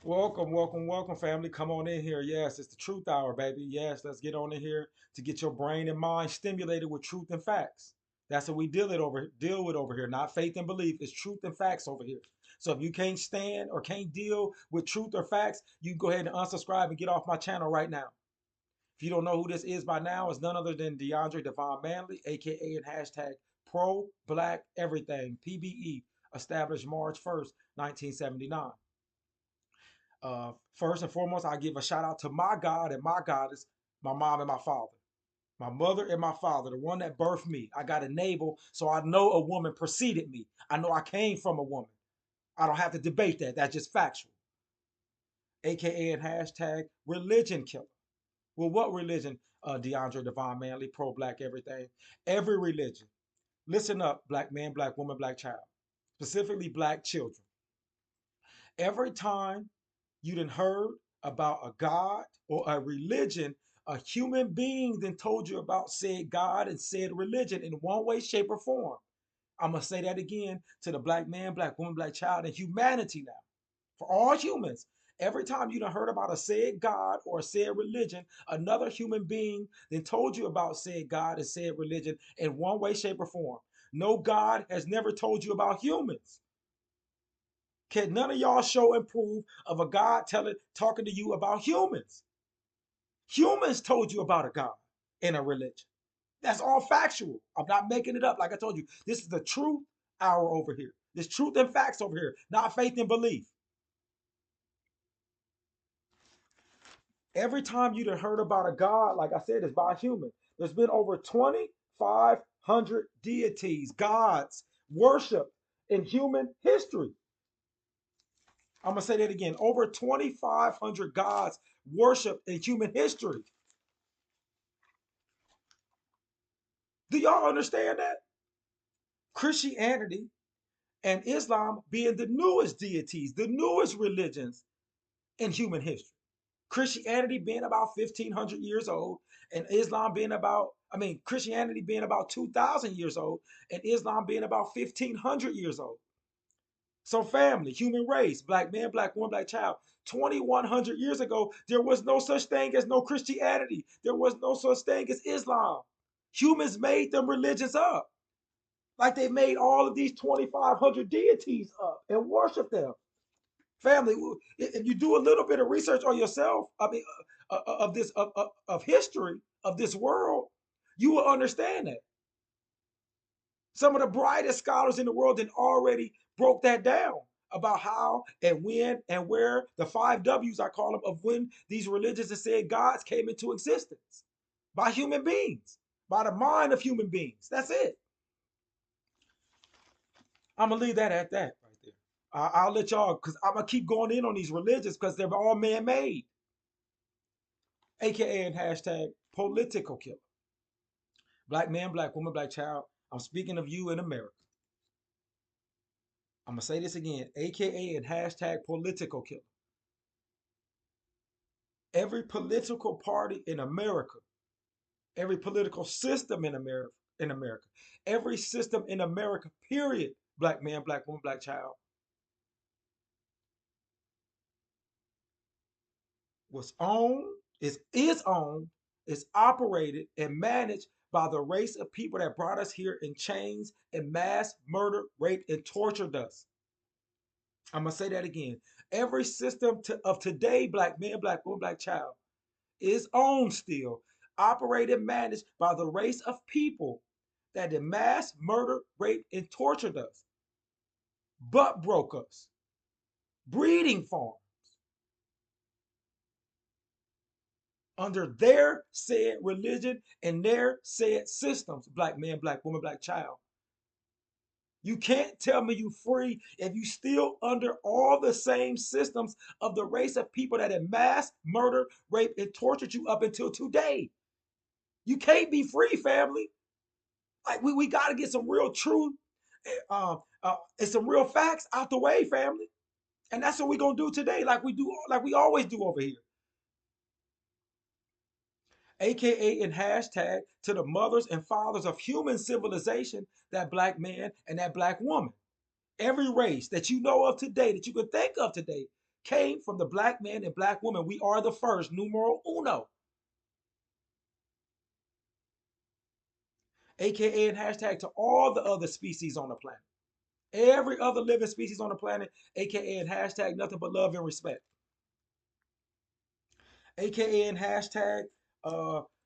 Welcome, welcome, welcome, family. Come on in here. Yes, it's the truth hour, baby. Yes, let's get on in here to get your brain and mind stimulated with truth and facts. That's what we deal with over here, not faith and belief. It's truth and facts over here. So if you can't stand or can't deal with truth or facts, you can go ahead and unsubscribe and get off my channel right now. If you don't know who this is by now, it's none other than DeAndre Devon Manley, aka and hashtag pro black everything, P.B.E, established March 1st, 1979. First and foremost, I give a shout out to my God and my goddess, my mom and my father, my mother and my father, the one that birthed me. I got a navel, so I know a woman preceded me. I know I came from a woman. I don't have to debate that. That's just factual. AKA and hashtag religion killer. Well, what religion? DeAndre Devon Manley, pro black everything. Every religion. Listen up, black man, black woman, black child, specifically black children. Every time you done heard about a God or a religion, a human being then told you about said God and said religion in one way, shape, or form. I'm going to say that again to the black man, black woman, black child, and humanity now. For all humans, every time you done heard about a said God or a said religion, another human being then told you about said God and said religion in one way, shape, or form. No God has never told you about humans. Can none of y'all show and prove of a God talking to you about humans? Humans told you about a God and a religion. That's all factual. I'm not making it up. Like I told you, this is the truth hour over here. This truth and facts over here, not faith and belief. Every time you'd have heard about a God, like I said, it's by a human. There's been over 2,500 deities, gods, worship in human history. I'm going to say that again. Over 2,500 gods worship in human history. Do y'all understand that? Christianity and Islam being the newest deities, the newest religions in human history. Christianity being about 1,500 years old, and Islam being about, Christianity being about 2,000 years old, and Islam being about 1,500 years old. So, family, human race, black man, black woman, black child, 2,100 years ago, there was no such thing as no Christianity. There was no such thing as Islam. Humans made them religions up. Like they made all of these 2,500 deities up and worship them. Family, if you do a little bit of research on yourself, of this of history of this world, you will understand that. Some of the brightest scholars in the world then already broke that down about how and when and where the five W's I call them of when these religions and said gods came into existence by human beings, by the mind of human beings. That's it. I'm gonna leave that at that right there. I'll let y'all, because I'm gonna keep going in on these religions because they're all man-made, aka and hashtag political killer. Black man, black woman, black child. I'm speaking of you in America. I'm gonna say this again, aka and hashtag political killer. Every political party in America, every political system in America, every system in America, period, black man, black woman, black child, was owned, is owned, is operated and managed by the race of people that brought us here in chains and mass murder, rape, and tortured us. I'm gonna say that again. Every system of today, black man, black woman, black child, is owned still, operated, managed by the race of people that did mass murder, rape, and tortured us, butt broke us, breeding farm under their said religion and their said systems, black man, black woman, black child. You can't tell me you free if you still under all the same systems of the race of people that have mass murder, rape, and tortured you up until today. You can't be free, family. Like we got to get some real truth and some real facts out the way, family. And that's what we're gonna do today, like we always do over here. AKA and hashtag to the mothers and fathers of human civilization, that black man and that black woman. Every race that you know of today, that you can think of today, came from the black man and black woman. We are the first, numero uno, aka and hashtag to all the other species on the planet. Every other living species on the planet, aka and hashtag nothing but love and respect, aka and hashtag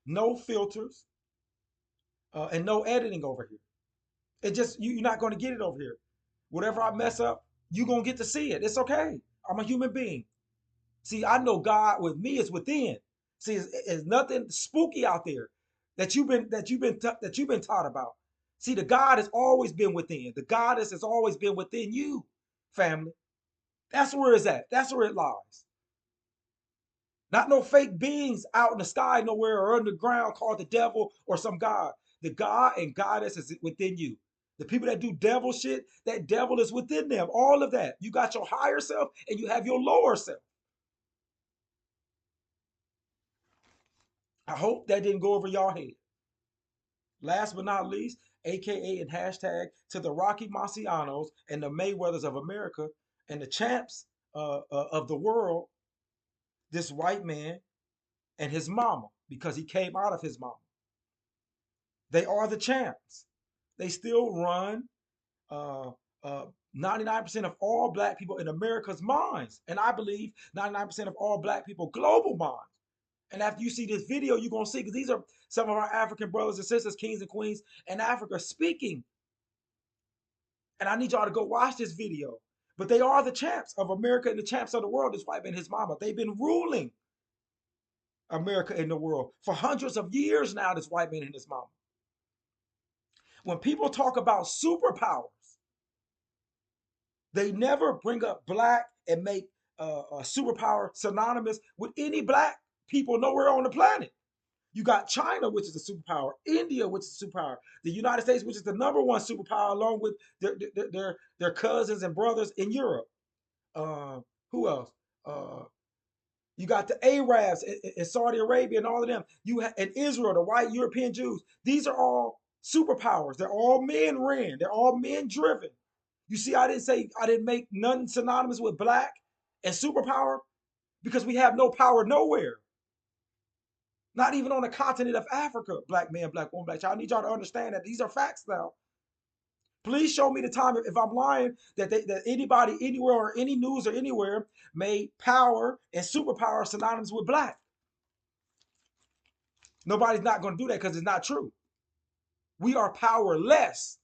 no filters and no editing over here. It just you're not going to get it over here. Whatever I mess up, you're going to get to see it. It's okay. I'm a human being. See, I know God with me is within. See, it's nothing spooky out there that you've been taught about. See, the God has always been within. The goddess has always been within you, family. That's where it's at. That's where it lies. Not no fake beings out in the sky nowhere or underground called the devil or some God. The God and goddess is within you. The people that do devil shit, that devil is within them. All of that. You got your higher self and you have your lower self. I hope that didn't go over y'all head. Last but not least, AKA and hashtag to the Rocky Marcianos and the Mayweathers of America and the champs of the world, this white man and his mama, because he came out of his mama. They are the champs. They still run uh, 99% of all black people in America's minds. And I believe 99% of all black people global minds. And after you see this video, you're going to see, because these are some of our African brothers and sisters, kings and queens in Africa speaking. And I need y'all to go watch this video. But they are the champs of America and the champs of the world, this white man and his mama. They've been ruling America and the world for hundreds of years now, this white man and his mama. When people talk about superpowers, they never bring up black and make a superpower synonymous with any black people nowhere on the planet. You got China, which is a superpower, India, which is a superpower, the United States, which is the number one superpower, along with their cousins and brothers in Europe. Uh, who else? Uh, you got the Arabs in Saudi Arabia and all of them. In Israel, the white European Jews. These are all superpowers. They're all men ran. They're all men driven. You see, I didn't make none synonymous with black and superpower because we have no power nowhere. Not even on the continent of Africa, black man, black woman, black child. I need y'all to understand that these are facts now. Please show me the time if I'm lying that anybody anywhere or any news or anywhere made power and superpower synonymous with black. Nobody's not going to do that because it's not true. We are powerless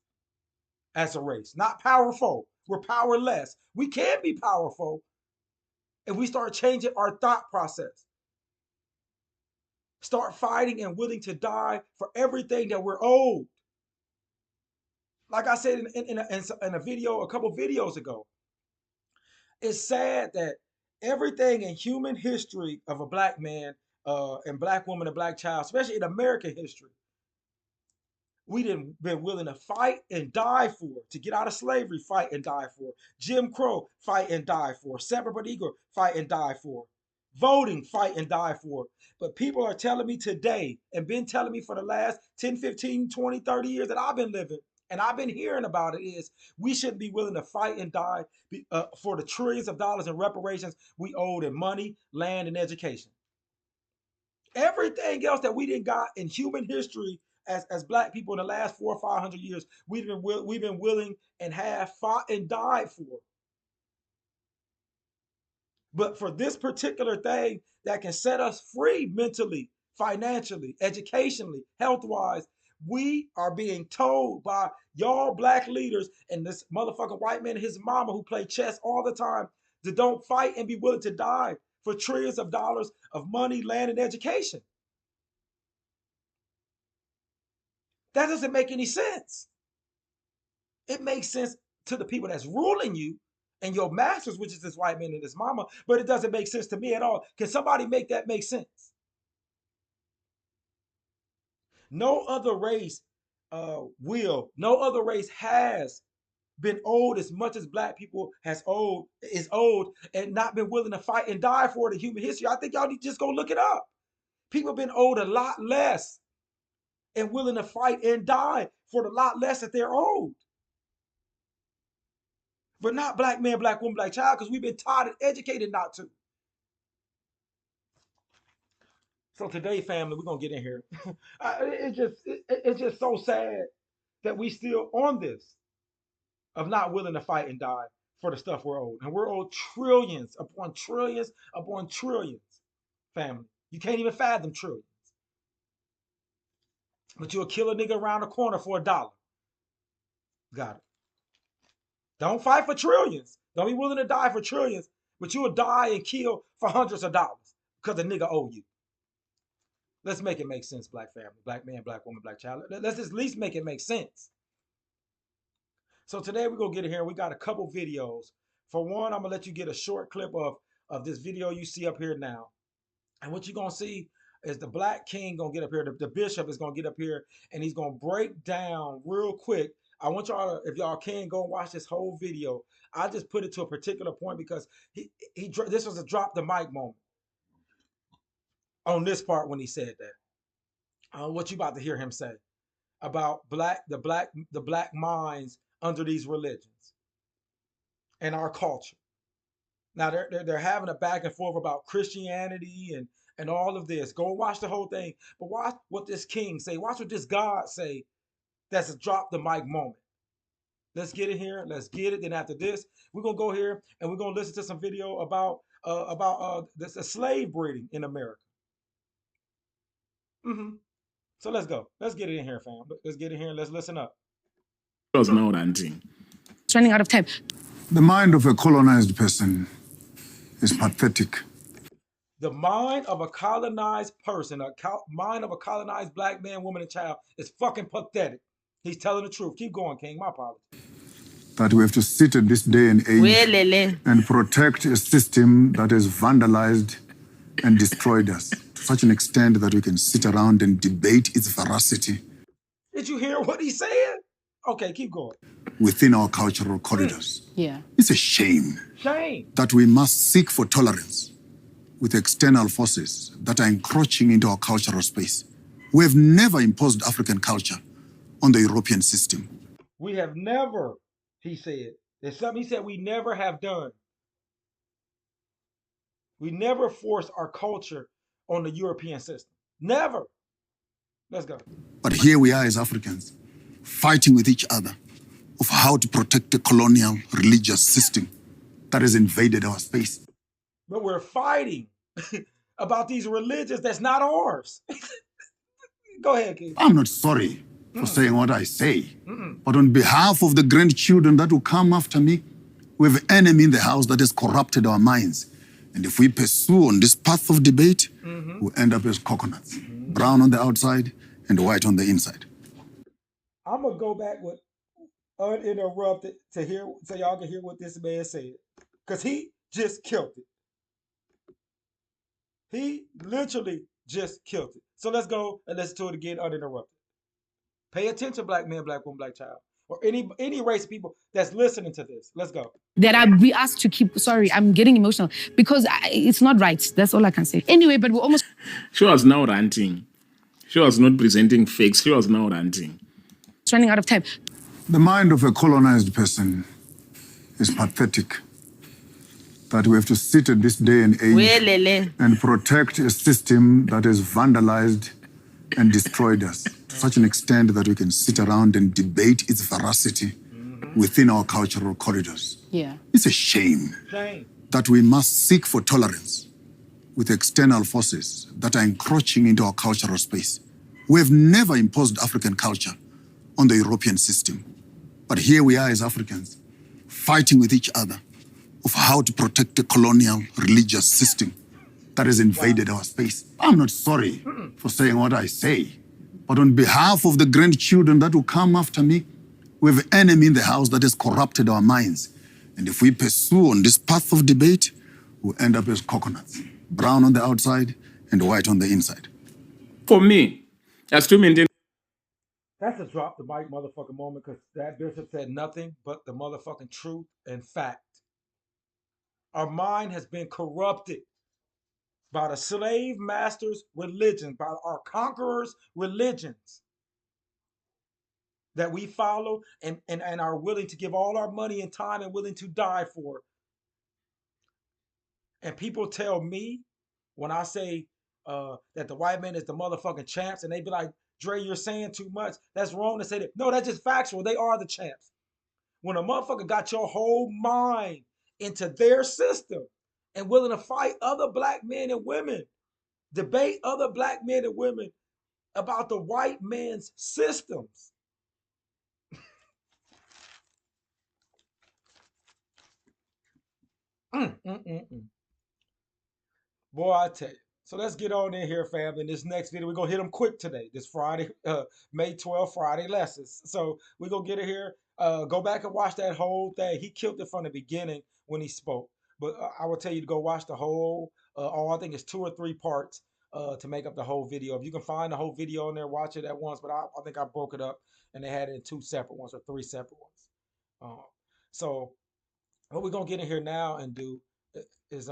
as a race, not powerful. We're powerless. We can be powerful if we start changing our thought process. Start fighting and willing to die for everything that we're owed. Like I said in a video, a couple videos ago, it's sad that everything in human history of a black man and black woman and black child, especially in American history, we didn't been willing to fight and die for. To get out of slavery, fight and die for. Jim Crow, fight and die for. Separate but equal, fight and die for. Voting, fight and die for. But people are telling me today, and been telling me for the last 10, 15, 20, 30 years that I've been living, and I've been hearing about it, is we shouldn't be willing to fight and die for the trillions of dollars in reparations we owed in money, land, and education. Everything else that we didn't got in human history as black people in the last 400 or 500 years, we've been willing and have fought and died for. But for this particular thing that can set us free mentally, financially, educationally, health wise, we are being told by y'all black leaders and this motherfucking white man and his mama who play chess all the time to don't fight and be willing to die for trillions of dollars of money, land, and education. That doesn't make any sense. It makes sense to the people that's ruling you and your masters, which is this white man and his mama, but it doesn't make sense to me at all. Can somebody make that make sense? No other race no other race has been owed as much as black people is owed and not been willing to fight and die for it in human history. I think y'all need to just go look it up. People have been owed a lot less and willing to fight and die for the lot less that they're owed. but not black man, black woman, black child, because we've been taught and educated not to. So today, family, we're gonna get in here. It's just so sad that we still on this of not willing to fight and die for the stuff we're owed, and we're owed trillions upon trillions upon trillions. Family, you can't even fathom trillions. But you'll kill a nigga around the corner for $1. Got it. Don't fight for trillions. Don't be willing to die for trillions, but you'll die and kill for hundreds of dollars because a nigga owe you. Let's make it make sense, black family, black man, black woman, black child. Let's at least make it make sense. So today we're gonna get in here. We got a couple videos. For one, I'm gonna let you get a short clip of this video you see up here now. And what you're gonna see is the black king gonna get up here. The bishop is gonna get up here and he's gonna break down real quick. I want y'all to, if y'all can, go and watch this whole video. I just put it to a particular point because this was a drop the mic moment on this part when he said that. What you about to hear him say about the black minds under these religions and our culture. Now they're having a back and forth about Christianity and all of this. Go watch the whole thing, but watch what this king say. Watch what this God say. That's a drop the mic moment. Let's get it here. Let's get it. Then after this, we're gonna go here and we're gonna listen to some video about this slave breeding in America. So let's go. Let's get it in here, fam. Let's get it here and let's listen up. Was now ranting. It's running out of time. The mind of a colonized person is pathetic. The mind of a colonized person, mind of a colonized black man, woman, and child is fucking pathetic. He's telling the truth. Keep going, King. My apologies. That we have to sit in this day and age and protect a system that has vandalized and destroyed us to such an extent that we can sit around and debate its veracity. Did you hear what he said? Okay, keep going. Within our cultural corridors. Yeah. It's a shame. Shame. That we must seek for tolerance with external forces that are encroaching into our cultural space. We have never imposed African culture on the European system. We have never, he said. There's something he said we never have done. We never forced our culture on the European system. Never. Let's go. But here we are as Africans, fighting with each other of how to protect the colonial religious system that has invaded our space. But we're fighting about these religions that's not ours. Go ahead, King. I'm not sorry for saying what I say, but on behalf of the grandchildren that will come after me, we have an enemy in the house that has corrupted our minds. And if we pursue on this path of debate, we'll end up as coconuts, brown on the outside and white on the inside. I'm going to go back with uninterrupted to hear, so y'all can hear what this man said. Because he just killed it. He literally just killed it. So let's go and listen to it again uninterrupted. Pay attention, black man, black woman, black child, or any race of people that's listening to this. Let's go. That I'd be asked to keep, sorry, I'm getting emotional because it's not right. That's all I can say. Anyway, but we're almost... She was now ranting. She was not presenting fakes. She was now ranting. It's running out of time. The mind of a colonized person is pathetic. That we have to sit in this day and age and protect a system that has vandalized and destroyed us to such an extent that we can sit around and debate its veracity within our cultural corridors. Yeah. It's a shame that we must seek for tolerance with external forces that are encroaching into our cultural space. We have never imposed African culture on the European system. But here we are as Africans, fighting with each other of how to protect the colonial religious system that has invaded our space. I'm not sorry for saying what I say, but on behalf of the grandchildren that will come after me, we have an enemy in the house that has corrupted our minds. And if we pursue on this path of debate, we'll end up as coconuts, brown on the outside and white on the inside. For me, as to maintain... That's a drop the mic motherfucking moment because that bishop said nothing but the motherfucking truth and fact. Our mind has been corrupted by the slave masters' religion, by our conquerors' religions. that we follow and are willing to give all our money and time and willing to die for. And people tell me when I say that the white man is the motherfucking champs, and they be like, Dre, you're saying too much. That's wrong to say that. No, that's just factual. They are the champs. When a motherfucker got your whole mind into their system and willing to fight other black men and women, debate other black men and women about the white man's systems. Mm, mm, mm, mm. Boy, I tell you. So let's get on in here, family. In this next video, we're going to hit them quick today. This Friday, May 12th, Friday lessons. So we're going to get it here. Go back and watch that whole thing. He killed it from the beginning when he spoke. But I will tell you to go watch the whole, I think it's 2 or 3 parts to make up the whole video. If you can find the whole video in there, watch it at once. But I think I broke it up and they had it in 2 separate ones or 3 separate ones. So what we're going to get in here now and do is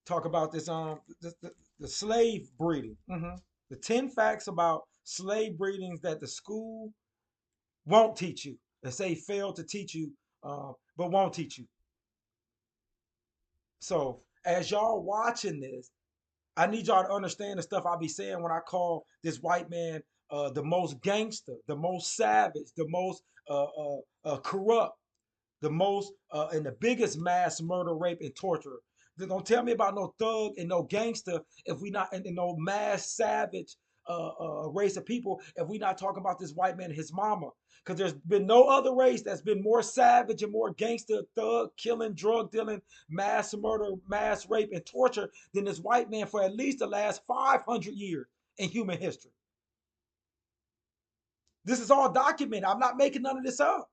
talk about this the slave breeding. The 10 facts about slave breedings that the school won't teach you. They say fail to teach you, but won't teach you. So as y'all watching this, I need y'all to understand the stuff I be saying when I call this white man the most gangster, the most savage, the most corrupt, the most and the biggest mass murder, rape, and torture. Don't tell me about no thug and no gangster if we not in no mass savage race of people if we not talking about this white man and his mama. Because there's been no other race that's been more savage and more gangster, thug, killing, drug dealing, mass murder, mass rape, and torture than this white man for at least the last 500 years in human history. This is all documented. I'm not making none of this up.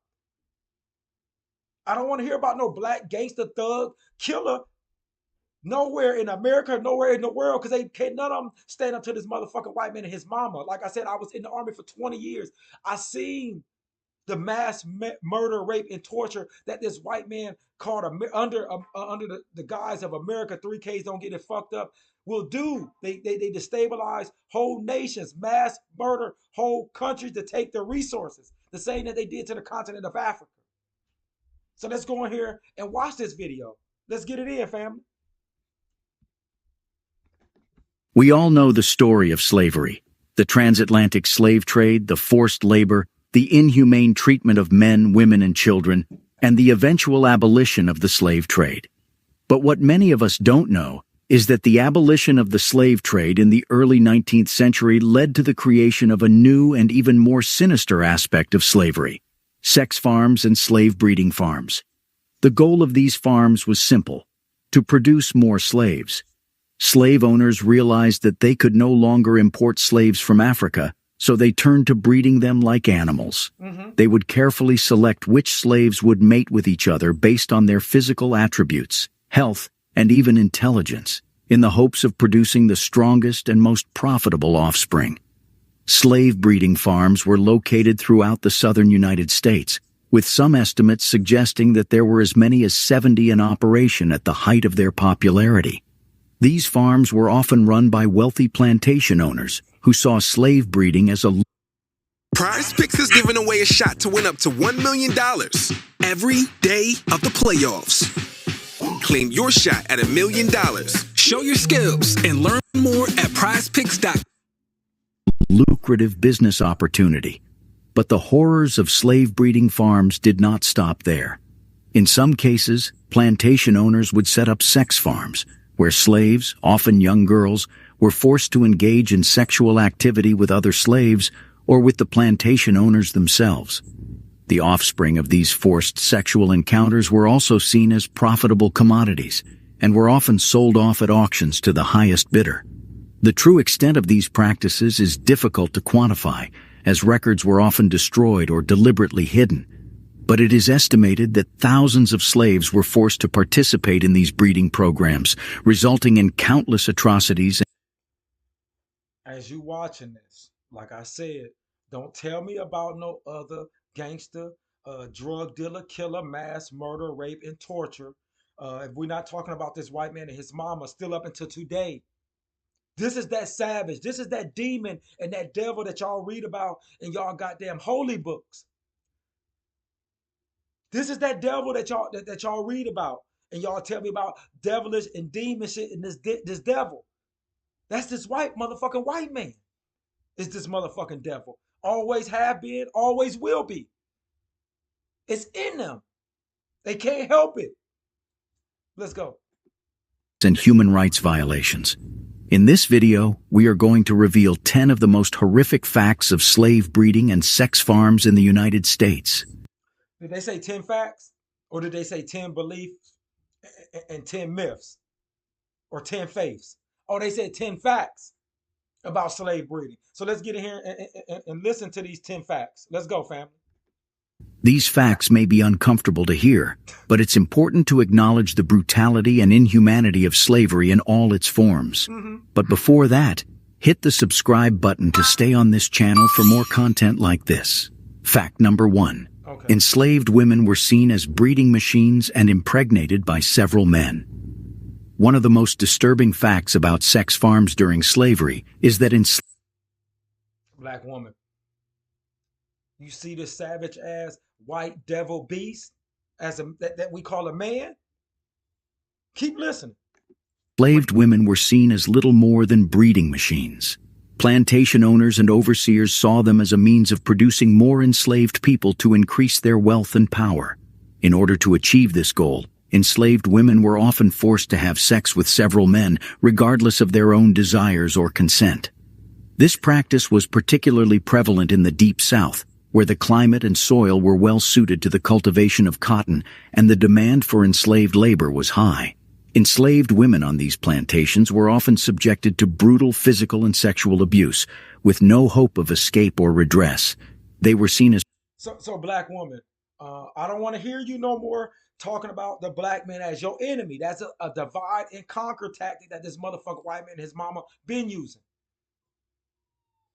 I don't want to hear about no black gangster, thug, killer nowhere in America, nowhere in the world, because they can't none of them stand up to this motherfucking white man and his mama. Like I said, I was in the army for 20 years. I seen the mass murder, rape, and torture that this white man called under the guise of America 3Ks don't get it fucked up will do. They destabilize whole nations, mass murder whole countries to take their resources, the same that they did to the continent of Africa. So let's go in here and watch this video. Let's get it in, family. We all know the story of slavery, the transatlantic slave trade, the forced labor, the inhumane treatment of men, women, and children, and the eventual abolition of the slave trade. But what many of us don't know is that the abolition of the slave trade in the early 19th century led to the creation of a new and even more sinister aspect of slavery: sex farms and slave breeding farms. The goal of these farms was simple: to produce more slaves. Slave owners realized that they could no longer import slaves from Africa, so they turned to breeding them like animals. They would carefully select which slaves would mate with each other based on their physical attributes, health, and even intelligence, in the hopes of producing the strongest and most profitable offspring. Slave breeding farms were located throughout the southern United States, with some estimates suggesting that there were as many as 70 in operation at the height of their popularity. These farms were often run by wealthy plantation owners who saw slave breeding as a P.I.C.S is giving away a shot to win up to $1 million every day of the playoffs. Claim your shot at $1 million. Show your skills and learn more at PrizePicks.com. Lucrative business opportunity. But the horrors of slave breeding farms did not stop there. In some cases, plantation owners would set up sex farms, where slaves, often young girls, were forced to engage in sexual activity with other slaves or with the plantation owners themselves. The offspring of these forced sexual encounters were also seen as profitable commodities and were often sold off at auctions to the highest bidder. The true extent of these practices is difficult to quantify, as records were often destroyed or deliberately hidden. But it is estimated that thousands of slaves were forced to participate in these breeding programs, resulting in countless atrocities. As you watching this, like I said, don't tell me about no other gangster, drug dealer, killer, mass murder, rape, and torture. If we're not talking about this white man and his mama still up until today. This is that savage. This is that demon and that devil that y'all read about in y'all goddamn holy books. This is that devil that y'all read about and y'all tell me about devilish and demon shit and this devil. That's this motherfucking white man. It's this motherfucking devil. Always have been, always will be. It's in them. They can't help it. Let's go. And human rights violations. In this video, we are going to reveal 10 of the most horrific facts of slave breeding and sex farms in the United States. Did they say 10 facts? Or did they say 10 beliefs and 10 myths? Or 10 faiths? Oh, they said 10 facts about slave breeding. So let's get in here and listen to these 10 facts. Let's go, family. These facts may be uncomfortable to hear, but it's important to acknowledge the brutality and inhumanity of slavery in all its forms. But before that, hit the subscribe button to stay on this channel for more content like this. Fact number 1. Okay. Enslaved women were seen as breeding machines and impregnated by several men. One of the most disturbing facts about sex farms during slavery is that Black woman. You see this savage ass white devil beast that we call a man? Keep listening. Enslaved women were seen as little more than breeding machines. Plantation owners and overseers saw them as a means of producing more enslaved people to increase their wealth and power. In order to achieve this goal, enslaved women were often forced to have sex with several men, regardless of their own desires or consent. This practice was particularly prevalent in the Deep South, where the climate and soil were well suited to the cultivation of cotton and the demand for enslaved labor was high. Enslaved women on these plantations were often subjected to brutal physical and sexual abuse, with no hope of escape or redress. They were seen as... So black woman, I don't want to hear you no more talking about the black man as your enemy. That's a divide and conquer tactic that this motherfucker white man and his mama been using.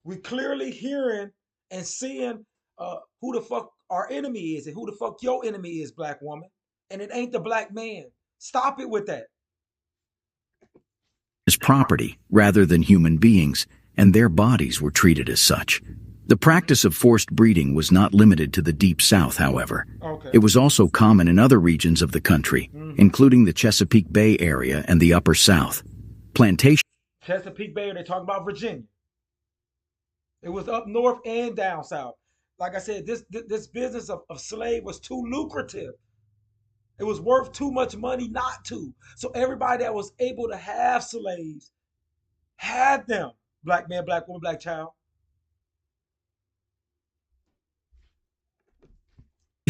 We clearly hearing and seeing who the fuck our enemy is and who the fuck your enemy is, black woman. And it ain't the black man. Stop it with that. As property rather than human beings, and their bodies were treated as such. The practice of forced breeding was not limited to the Deep South, however. Okay. It was also common in other regions of the country, including the Chesapeake Bay area and the Upper South. Plantation. Chesapeake Bay, they talk about Virginia. It was up north and down south. Like I said, this business of slave was too lucrative. It was worth too much money not to. So everybody that was able to have slaves had them. Black man, black woman, black child.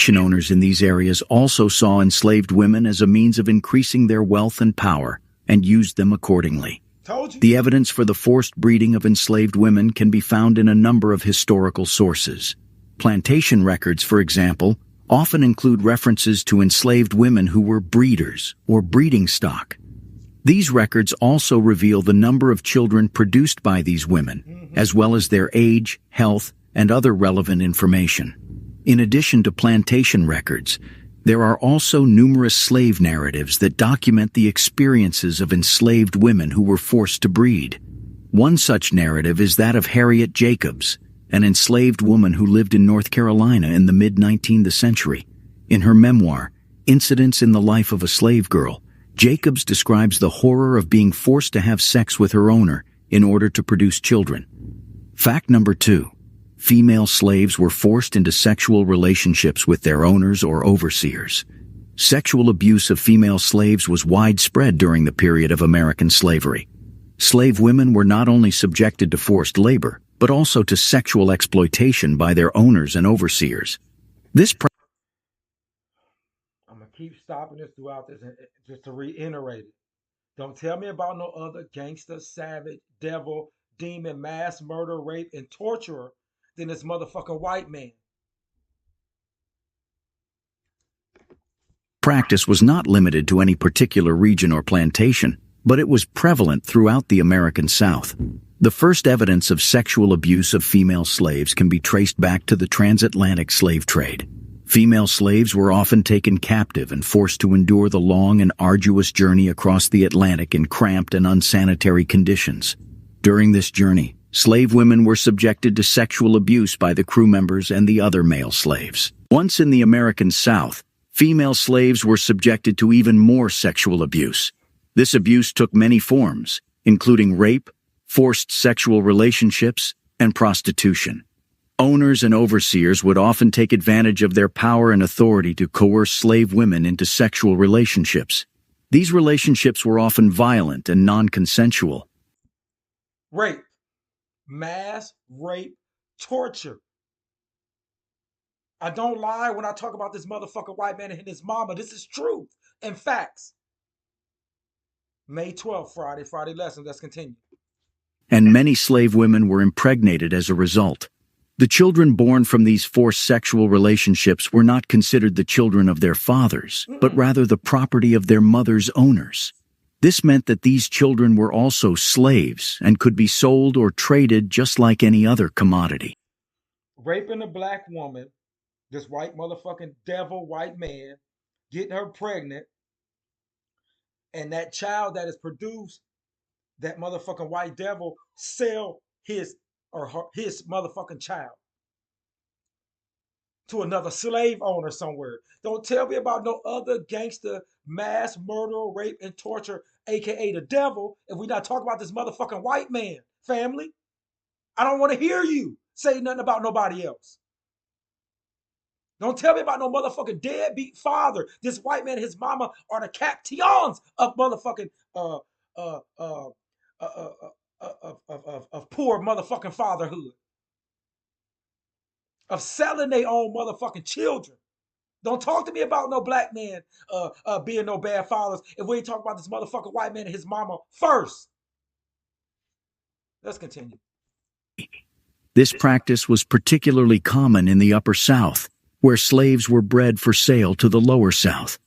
Owners in these areas also saw enslaved women as a means of increasing their wealth and power and used them accordingly. Told you. The evidence for the forced breeding of enslaved women can be found in a number of historical sources. Plantation records, for example, often include references to enslaved women who were breeders or breeding stock. These records also reveal the number of children produced by these women, as well as their age, health, and other relevant information. In addition to plantation records, there are also numerous slave narratives that document the experiences of enslaved women who were forced to breed. One such narrative is that of Harriet Jacobs, an enslaved woman who lived in North Carolina in the mid-19th century. In her memoir, Incidents in the Life of a Slave Girl, Jacobs describes the horror of being forced to have sex with her owner in order to produce children. Fact number 2. Female slaves were forced into sexual relationships with their owners or overseers. Sexual abuse of female slaves was widespread during the period of American slavery. Slave women were not only subjected to forced labor, but also to sexual exploitation by their owners and overseers. I'm going to keep stopping this throughout this just to reiterate it. Don't tell me about no other gangster, savage, devil, demon, mass murder, rape, and torturer than this motherfucking white man. Practice was not limited to any particular region or plantation, but it was prevalent throughout the American South. The first evidence of sexual abuse of female slaves can be traced back to the transatlantic slave trade. Female slaves were often taken captive and forced to endure the long and arduous journey across the Atlantic in cramped and unsanitary conditions. During this journey, slave women were subjected to sexual abuse by the crew members and the other male slaves. Once in the American South, female slaves were subjected to even more sexual abuse. This abuse took many forms, including rape, forced sexual relationships, and prostitution. Owners and overseers would often take advantage of their power and authority to coerce slave women into sexual relationships. These relationships were often violent and non-consensual. Rape, mass rape, torture. I don't lie when I talk about this motherfucking white man and his mama. This is truth and facts. May 12th, Friday lesson. Let's continue. And many slave women were impregnated as a result. The children born from these forced sexual relationships were not considered the children of their fathers, but rather the property of their mother's owners. This meant that these children were also slaves and could be sold or traded just like any other commodity. Raping a black woman, this white motherfucking devil white man, getting her pregnant, and that child that is produced, that motherfucking white devil sell his motherfucking child to another slave owner somewhere. Don't tell me about no other gangster mass murder, rape, and torture, aka the devil, if we not talking about this motherfucking white man, family. I don't want to hear you say nothing about nobody else. Don't tell me about no motherfucking deadbeat father. This white man and his mama are the captains of motherfucking of poor motherfucking fatherhood. Of selling their own motherfucking children. Don't talk to me about no black man being no bad fathers if we ain't talking about this motherfucking white man and his mama first. Let's continue. This practice was particularly common in the Upper South, where slaves were bred for sale to the Lower South.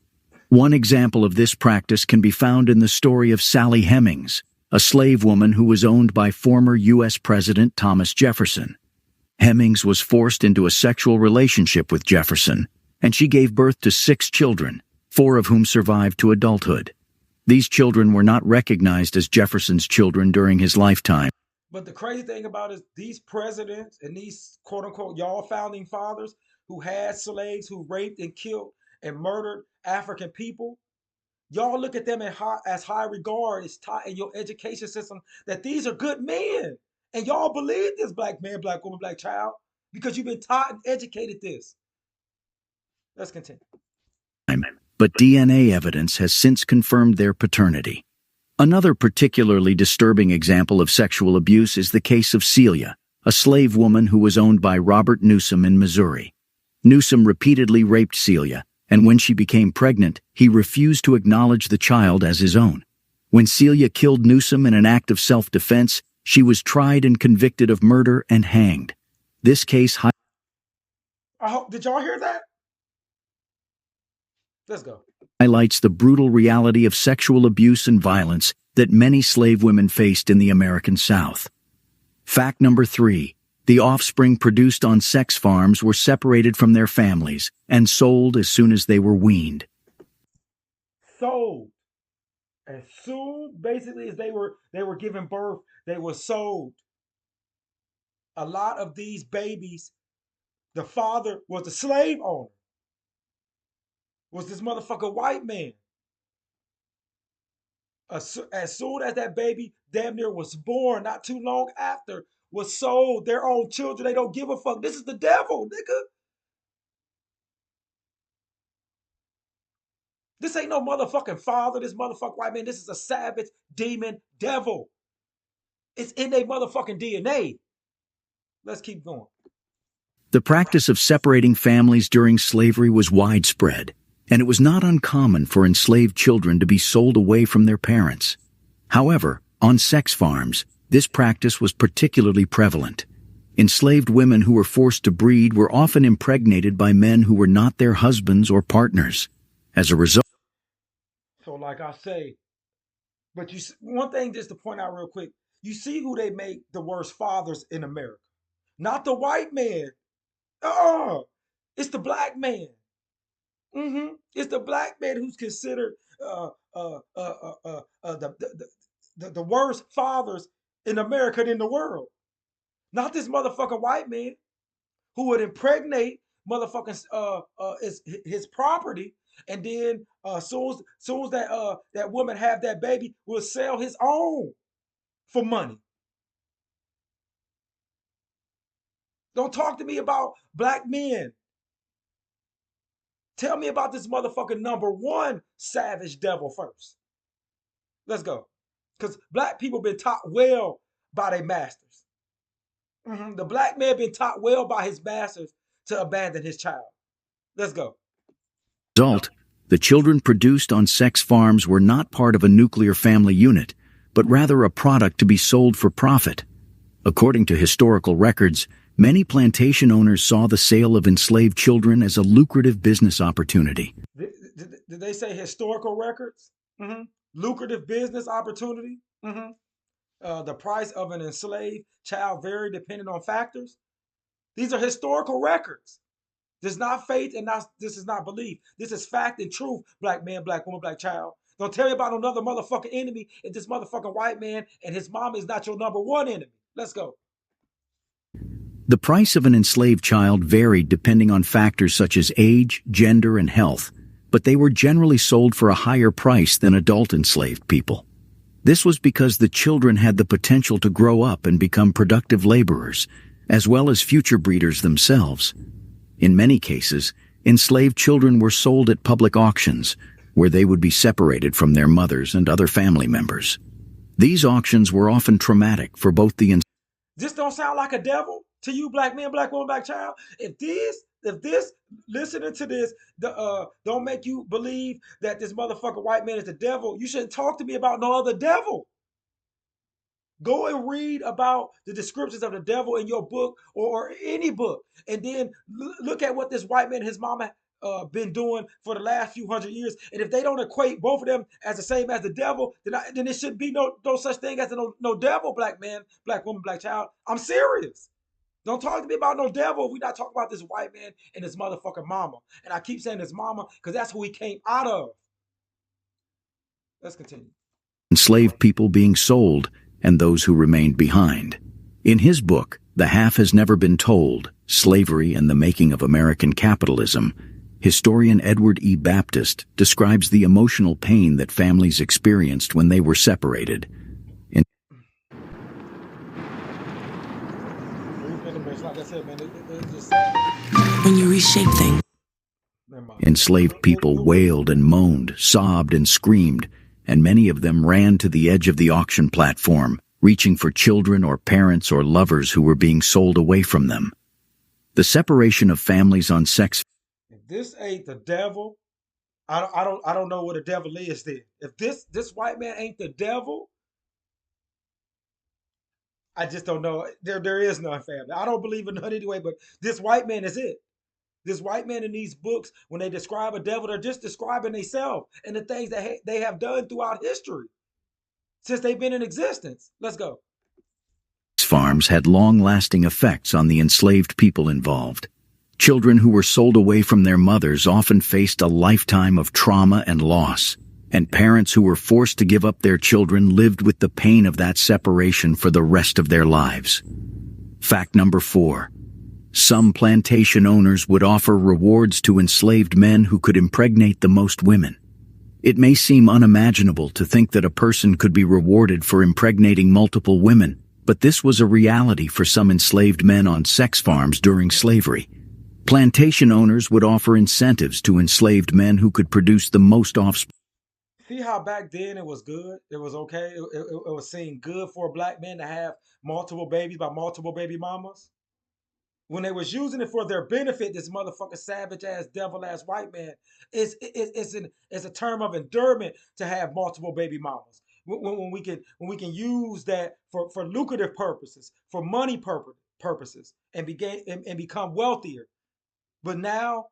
One example of this practice can be found in the story of Sally Hemings, a slave woman who was owned by former U.S. President Thomas Jefferson. Hemings was forced into a sexual relationship with Jefferson, and she gave birth to 6 children, 4 of whom survived to adulthood. These children were not recognized as Jefferson's children during his lifetime. But the crazy thing about it is these presidents and these quote-unquote y'all founding fathers who had slaves, who raped and killed and murdered African people, y'all look at them as high regard, as taught in your education system that these are good men. And y'all believe this, black man, black woman, black child, because you've been taught and educated this. Let's continue. But DNA evidence has since confirmed their paternity. Another particularly disturbing example of sexual abuse is the case of Celia, a slave woman who was owned by Robert Newsom in Missouri. Newsom repeatedly raped Celia, and when she became pregnant, he refused to acknowledge the child as his own. When Celia killed Newsom in an act of self-defense, she was tried and convicted of murder and hanged. This case did y'all hear that? Let's go. Highlights the brutal reality of sexual abuse and violence that many slave women faced in the American South. Fact number 3. The offspring produced on sex farms were separated from their families and sold as soon as they were weaned. Sold. As soon, basically, as they were given birth, they were sold. A lot of these babies, the father was the slave owner. Was this motherfucker white man. As soon as that baby damn near was born, not too long after, was sold, their own children, they don't give a fuck. This is the devil, nigga. This ain't no motherfucking father, this motherfucking white man. This is a savage demon devil. It's in their motherfucking DNA. Let's keep going. The practice of separating families during slavery was widespread, and it was not uncommon for enslaved children to be sold away from their parents. However, on sex farms, this practice was particularly prevalent. Enslaved women who were forced to breed were often impregnated by men who were not their husbands or partners. As a result, so like I say, but one thing just to point out real quick, you see who they make the worst fathers in America. Not the white man. It's the black man. It's the black man who's considered the worst fathers in America and in the world. Not this motherfucking white man who would impregnate motherfucking his property, and then soon as that woman have that baby, will sell his own for money. Don't talk to me about black men. Tell me about this motherfucking number one savage devil first. Let's go. Because black people been taught well by their masters. The black man been taught well by his masters to abandon his child. Let's go. Result, the children produced on sex farms were not part of a nuclear family unit, but rather a product to be sold for profit. According to historical records, many plantation owners saw the sale of enslaved children as a lucrative business opportunity. Did they say historical records? Lucrative business opportunity? The price of an enslaved child varied depending on factors. These are historical records. This is not faith, and this is not belief. This is fact and truth, black man, black woman, black child. Don't tell me about another motherfucking enemy if this motherfucking white man and his mama is not your number one enemy. Let's go. The price of an enslaved child varied depending on factors such as age, gender, and health, but they were generally sold for a higher price than adult enslaved people. This was because the children had the potential to grow up and become productive laborers, as well as future breeders themselves. In many cases, enslaved children were sold at public auctions, where they would be separated from their mothers and other family members. These auctions were often traumatic for both the This don't sound like a devil to you, black man, black woman, black child? If this, listening to this, don't make you believe that this motherfucker white man is the devil, you shouldn't talk to me about no other devil. Go and read about the descriptions of the devil in your book or any book, and then look at what this white man and his mama been doing for the last few hundred years. And if they don't equate both of them as the same as the devil, then it shouldn't be no such thing as no devil, black man, black woman, black child. I'm serious. Don't talk to me about no devil. We're not talking about this white man and his motherfucking mama. And I keep saying his mama because that's who he came out of. Let's continue. Enslaved people being sold and those who remained behind. In his book, The Half Has Never Been Told, Slavery and the Making of American Capitalism, historian Edward E. Baptist describes the emotional pain that families experienced when they were separated. When you reshape things. Enslaved people wailed and moaned, sobbed and screamed, and many of them ran to the edge of the auction platform, reaching for children or parents or lovers who were being sold away from them. The separation of families on sex. If this ain't the devil, I don't know what a devil is then. If this white man ain't the devil, I just don't know. There is none, family. I don't believe in none anyway, but this white man is it. This white man in these books, when they describe a devil, they're just describing themselves and the things that they have done throughout history since they've been in existence. Let's go. Farms had long-lasting effects on the enslaved people involved. Children who were sold away from their mothers often faced a lifetime of trauma and loss, and parents who were forced to give up their children lived with the pain of that separation for the rest of their lives. Fact number 4. Some plantation owners would offer rewards to enslaved men who could impregnate the most women. It may seem unimaginable to think that a person could be rewarded for impregnating multiple women, but this was a reality for some enslaved men on sex farms during slavery. Plantation owners would offer incentives to enslaved men who could produce the most offspring. See how back then it was good? It was okay? It was seen good for a black man to have multiple babies by multiple baby mamas? When they was using it for their benefit, this motherfucking savage-ass, devil-ass white man, it's a term of endearment to have multiple baby mamas. When we can use that for lucrative purposes, for money purposes, and become wealthier. But now,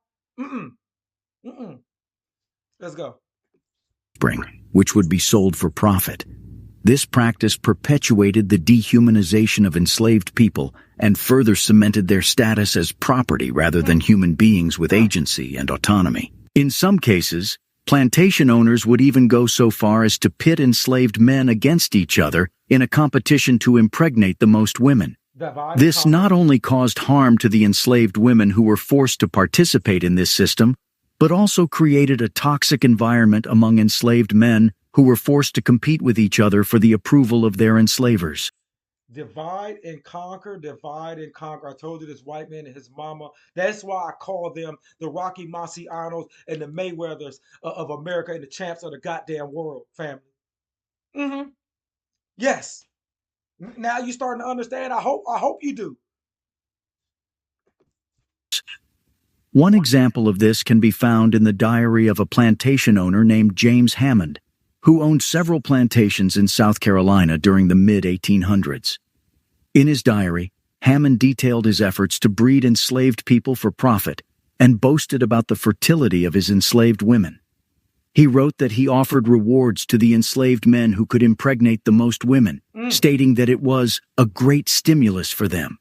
let's go. Which would be sold for profit. This practice perpetuated the dehumanization of enslaved people and further cemented their status as property rather than human beings with agency and autonomy. In some cases, plantation owners would even go so far as to pit enslaved men against each other in a competition to impregnate the most women. Divide and This conquer. not only caused harm to the enslaved women who were forced to participate in this system, but also created a toxic environment among enslaved men who were forced to compete with each other for the approval of their enslavers. Divide and conquer, divide and conquer. I told you this white man and his mama. That's why I call them the Rocky Marcianos and the Mayweathers of America and the champs of the goddamn world, family. Mm-hmm. Yes. Now you starting to understand. I hope you do. One example of this can be found in the diary of a plantation owner named James Hammond, who owned several plantations in South Carolina during the mid-1800s. In his diary, Hammond detailed his efforts to breed enslaved people for profit and boasted about the fertility of his enslaved women. He wrote that he offered rewards to the enslaved men who could impregnate the most women, stating that it was a great stimulus for them.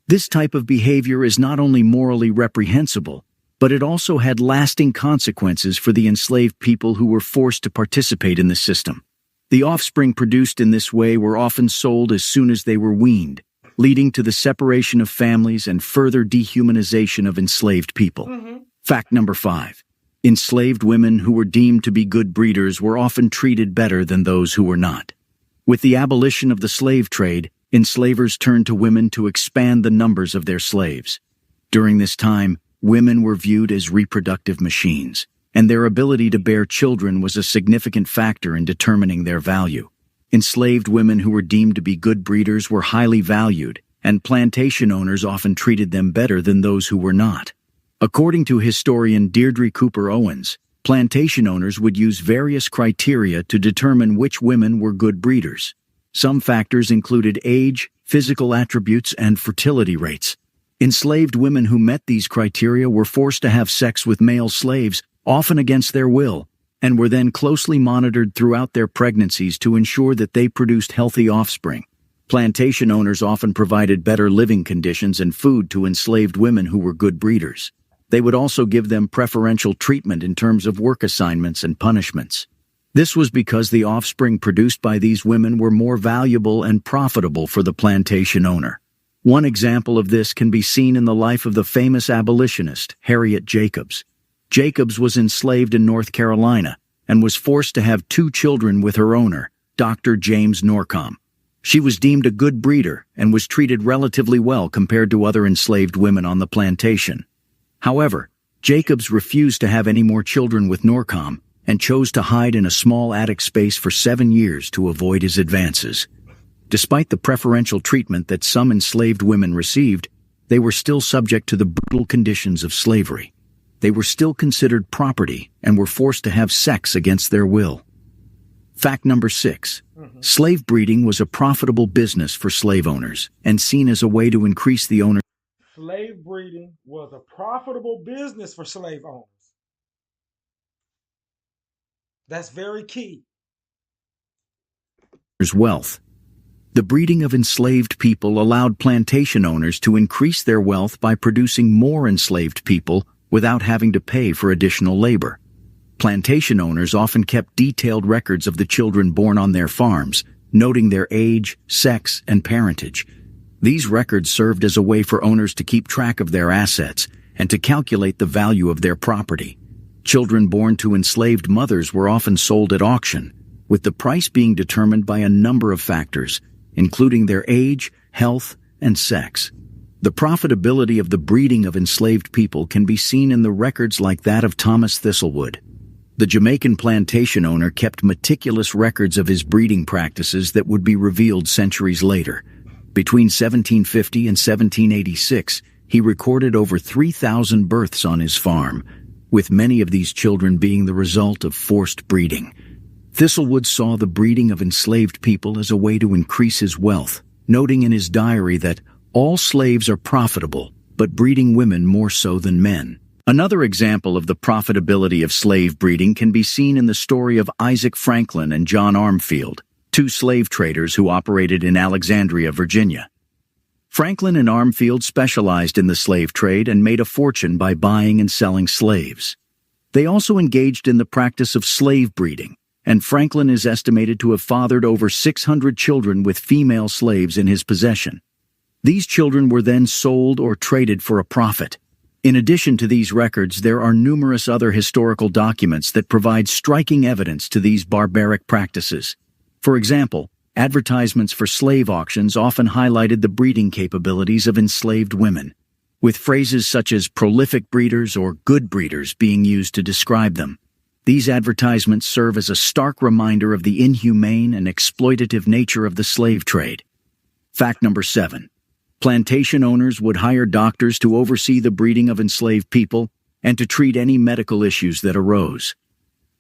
This type of behavior is not only morally reprehensible, but it also had lasting consequences for the enslaved people who were forced to participate in the system. The offspring produced in this way were often sold as soon as they were weaned, leading to the separation of families and further dehumanization of enslaved people. Fact number 5. Enslaved women who were deemed to be good breeders were often treated better than those who were not. With the abolition of the slave trade, enslavers turned to women to expand the numbers of their slaves. During this time, women were viewed as reproductive machines, and their ability to bear children was a significant factor in determining their value. Enslaved women who were deemed to be good breeders were highly valued, and plantation owners often treated them better than those who were not. According to historian Deirdre Cooper Owens, plantation owners would use various criteria to determine which women were good breeders. Some factors included age, physical attributes, and fertility rates. Enslaved women who met these criteria were forced to have sex with male slaves, often against their will, and were then closely monitored throughout their pregnancies to ensure that they produced healthy offspring. Plantation owners often provided better living conditions and food to enslaved women who were good breeders. They would also give them preferential treatment in terms of work assignments and punishments. This was because the offspring produced by these women were more valuable and profitable for the plantation owner. One example of this can be seen in the life of the famous abolitionist, Harriet Jacobs. Jacobs was enslaved in North Carolina and was forced to have 2 children with her owner, Dr. James Norcom. She was deemed a good breeder and was treated relatively well compared to other enslaved women on the plantation. However, Jacobs refused to have any more children with Norcom and chose to hide in a small attic space for 7 years to avoid his advances. Despite the preferential treatment that some enslaved women received, they were still subject to the brutal conditions of slavery. They were still considered property and were forced to have sex against their will. Fact number 6. Slave breeding was a profitable business for slave owners and seen as a way to increase the owner's Slave breeding was a profitable business for slave owners. That's very key. wealth. The breeding of enslaved people allowed plantation owners to increase their wealth by producing more enslaved people without having to pay for additional labor. Plantation owners often kept detailed records of the children born on their farms, noting their age, sex, and parentage. These records served as a way for owners to keep track of their assets and to calculate the value of their property. Children born to enslaved mothers were often sold at auction, with the price being determined by a number of factors, including their age, health, and sex. The profitability of the breeding of enslaved people can be seen in the records like that of Thomas Thistlewood. The Jamaican plantation owner kept meticulous records of his breeding practices that would be revealed centuries later. Between 1750 and 1786, he recorded over 3,000 births on his farm, with many of these children being the result of forced breeding. Thistlewood saw the breeding of enslaved people as a way to increase his wealth, noting in his diary that all slaves are profitable, but breeding women more so than men. Another example of the profitability of slave breeding can be seen in the story of Isaac Franklin and John Armfield, 2 slave traders who operated in Alexandria, Virginia. Franklin and Armfield specialized in the slave trade and made a fortune by buying and selling slaves. They also engaged in the practice of slave breeding, and Franklin is estimated to have fathered over 600 children with female slaves in his possession. These children were then sold or traded for a profit. In addition to these records, there are numerous other historical documents that provide striking evidence to these barbaric practices. For example, advertisements for slave auctions often highlighted the breeding capabilities of enslaved women, with phrases such as prolific breeders or good breeders being used to describe them. These advertisements serve as a stark reminder of the inhumane and exploitative nature of the slave trade. Fact number 7. Plantation owners would hire doctors to oversee the breeding of enslaved people and to treat any medical issues that arose.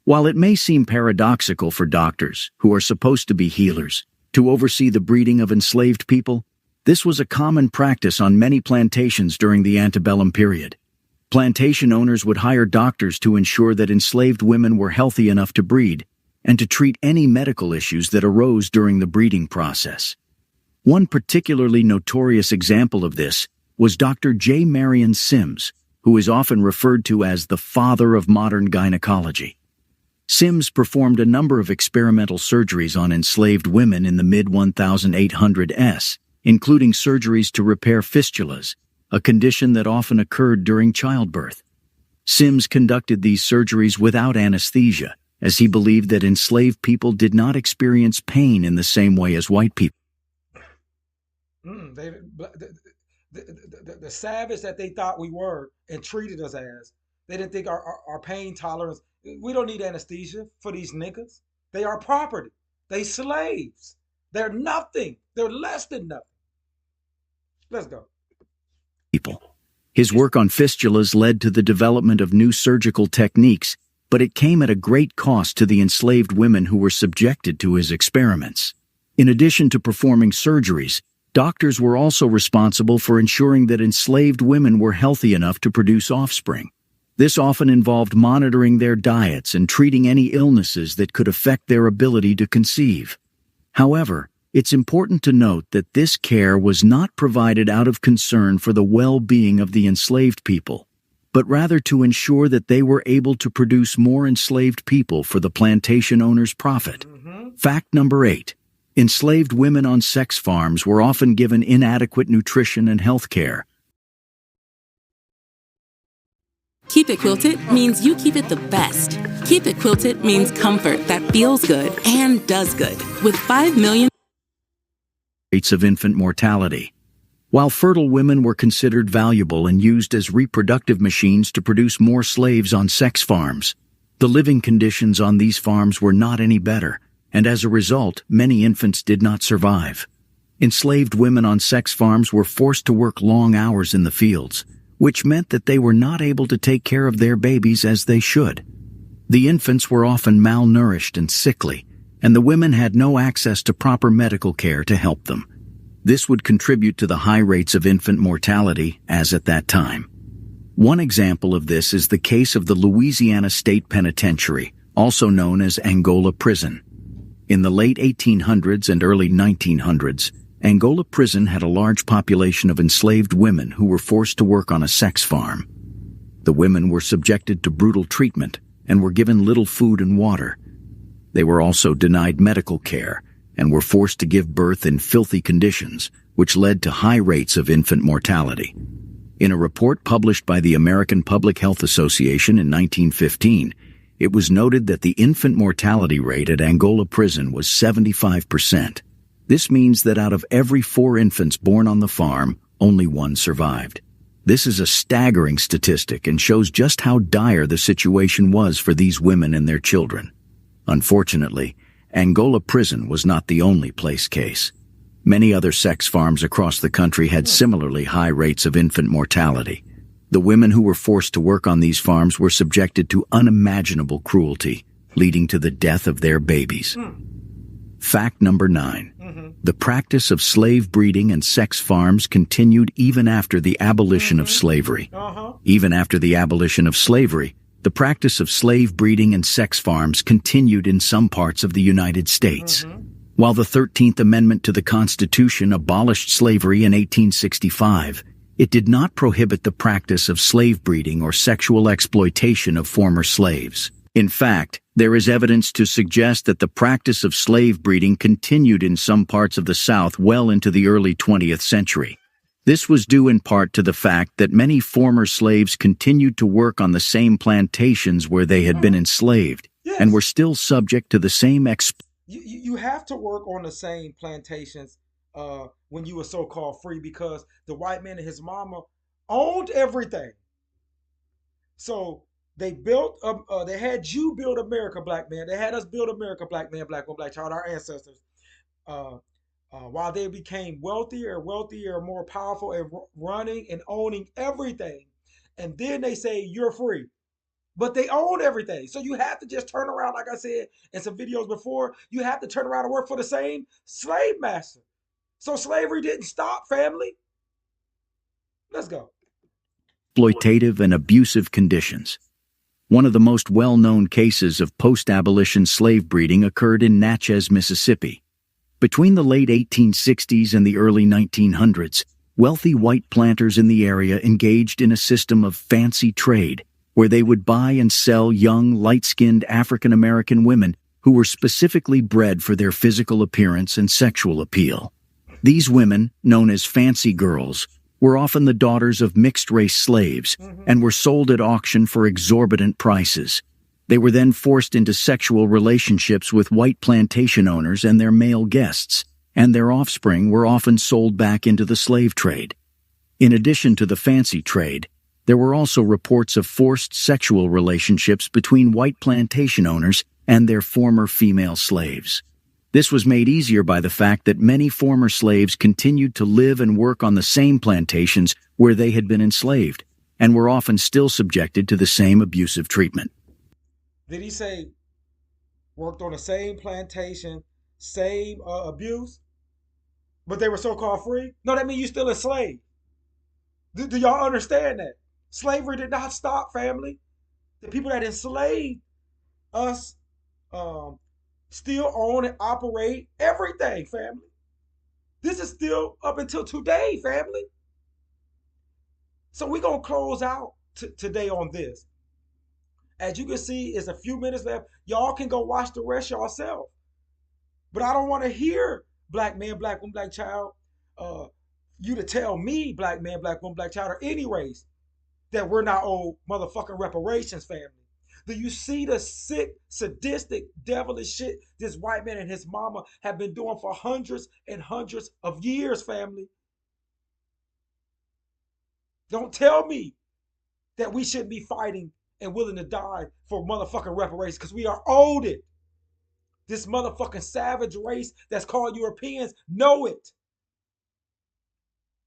While it may seem paradoxical for doctors, who are supposed to be healers, to oversee the breeding of enslaved people, this was a common practice on many plantations during the antebellum period. Plantation owners would hire doctors to ensure that enslaved women were healthy enough to breed and to treat any medical issues that arose during the breeding process. One particularly notorious example of this was Dr. J. Marion Sims, who is often referred to as the father of modern gynecology. Sims performed a number of experimental surgeries on enslaved women in the mid-1800s, including surgeries to repair fistulas, a condition that often occurred during childbirth. Sims conducted these surgeries without anesthesia, as he believed that enslaved people did not experience pain in the same way as white people. The savage that they thought we were and treated us as, they didn't think our pain tolerance. We don't need anesthesia for these niggas. They are property. They slaves. They're nothing. They're less than nothing. Let's go. His work on fistulas led to the development of new surgical techniques, but it came at a great cost to the enslaved women who were subjected to his experiments. In addition to performing surgeries, doctors were also responsible for ensuring that enslaved women were healthy enough to produce offspring. This often involved monitoring their diets and treating any illnesses that could affect their ability to conceive. However, it's important to note that this care was not provided out of concern for the well-being of the enslaved people, but rather to ensure that they were able to produce more enslaved people for the plantation owner's profit. Fact number 8. Enslaved women on sex farms were often given inadequate nutrition and health care. Keep It Quilted means you keep it the best. Keep It Quilted means comfort that feels good and does good. With 5 million rates of infant mortality. While fertile women were considered valuable and used as reproductive machines to produce more slaves on sex farms, the living conditions on these farms were not any better, and as a result, many infants did not survive. Enslaved women on sex farms were forced to work long hours in the fields, which meant that they were not able to take care of their babies as they should. The infants were often malnourished and sickly, and the women had no access to proper medical care to help them. This would contribute to the high rates of infant mortality as at that time. One example of this is the case of the Louisiana State Penitentiary, also known as Angola Prison. In the late 1800s and early 1900s, Angola Prison had a large population of enslaved women who were forced to work on a sex farm. The women were subjected to brutal treatment and were given little food and water. They were also denied medical care and were forced to give birth in filthy conditions, which led to high rates of infant mortality. In a report published by the American Public Health Association in 1915, it was noted that the infant mortality rate at Angola Prison was 75%. This means that out of every 4 infants born on the farm, only 1 survived. This is a staggering statistic and shows just how dire the situation was for these women and their children. Unfortunately, Angola Prison was not the only place case. Many other sex farms across the country had similarly high rates of infant mortality. The women who were forced to work on these farms were subjected to unimaginable cruelty, leading to the death of their babies. Fact number 9. The practice of slave breeding and sex farms continued even after the abolition of slavery. Even after the abolition of slavery, the practice of slave breeding and sex farms continued in some parts of the United States. While the 13th Amendment to the Constitution abolished slavery in 1865, it did not prohibit the practice of slave breeding or sexual exploitation of former slaves. In fact, There is evidence to suggest that the practice of slave breeding continued in some parts of the South well into the early 20th century. This was due in part to the fact that many former slaves continued to work on the same plantations where they had been enslaved, Yes. and were still subject to the same You have to work on the same plantations when you were so-called free, because the white man and his mama owned everything. So they built, they had you build America, black man. They had us build America, black man, black woman, black child, our ancestors. Uh, while they became wealthier and wealthier, more powerful, and running and owning everything. And then they say, you're free. But they own everything. So you have to just turn around, like I said in some videos before, you have to turn around and work for the same slave master. So slavery didn't stop, family. Let's go. exploitative and abusive conditions. One of the most well-known cases of post-abolition slave breeding occurred in Natchez, Mississippi. Between the late 1860s and the early 1900s, wealthy white planters in the area engaged in a system of fancy trade, where they would buy and sell young, light-skinned African-American women who were specifically bred for their physical appearance and sexual appeal. These women, known as fancy girls, were often the daughters of mixed-race slaves and were sold at auction for exorbitant prices. They were then forced into sexual relationships with white plantation owners and their male guests, and their offspring were often sold back into the slave trade. In addition to the fancy trade, there were also reports of forced sexual relationships between white plantation owners and their former female slaves. This was made easier by the fact that many former slaves continued to live and work on the same plantations where they had been enslaved, and were often still subjected to the same abusive treatment. Did he say worked on the same plantation, same abuse, but they were so-called free? No, that means you still enslaved. Do y'all understand that? Slavery did not stop, family. The people that enslaved us still own and operate everything, family. This is still up until today, family. So we're going to close out today on this. As you can see, it's a few minutes left. Y'all can go watch the rest yourself. But I don't want to hear black man, black woman, black child, you to tell me, black man, black woman, black child, or any race, that we're not owed motherfucking reparations, family. Do you see the sick, sadistic, devilish shit this white man and his mama have been doing for hundreds and hundreds of years, family? Don't tell me that we shouldn't be fighting and willing to die for motherfucking reparations, because we are owed it. This motherfucking savage race that's called Europeans know it.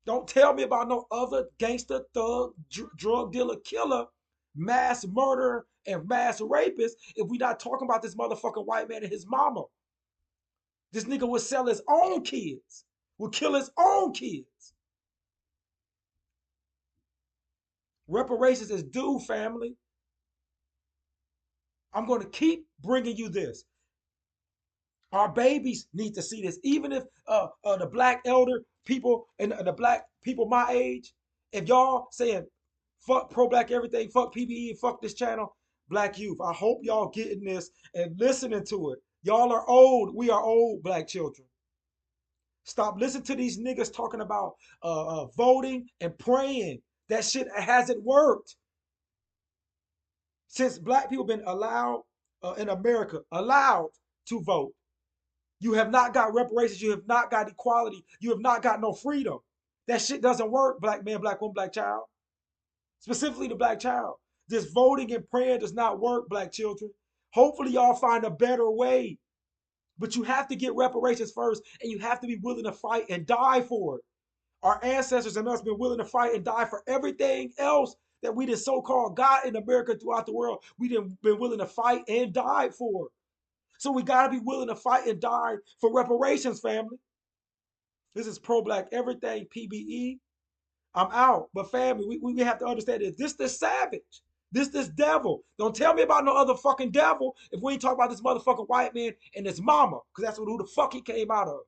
Don't tell me about no other gangster, thug, drug dealer, killer, mass murderer, and mass rapist if we not talking about this motherfucking white man and his mama. This nigga would sell his own kids, would kill his own kids. Reparations is due, family. I'm going to keep bringing you this. Our babies need to see this. Even if the black elder people and the black people my age, if y'all saying fuck pro-black everything, fuck P.B.E, fuck this channel, black youth, I hope y'all getting this and listening to it. Y'all are old. We are old, black children. Stop listening to these niggas talking about voting and praying. That shit hasn't worked. Since black people been allowed in America, allowed to vote, you have not got reparations. You have not got equality. You have not got no freedom. That shit doesn't work, black man, black woman, black child. Specifically the black child. This voting and praying does not work, black children. Hopefully y'all find a better way. But you have to get reparations first, and you have to be willing to fight and die for it. Our ancestors and us been willing to fight and die for everything else that we did so-called got in America throughout the world. We done been willing to fight and die for. So we got to be willing to fight and die for reparations, family. This is pro-black everything, P.B.E. I'm out. But family, we have to understand this savage. This devil. Don't tell me about no other fucking devil if we ain't talking about this motherfucking white man and his mama, because that's who the fuck he came out of.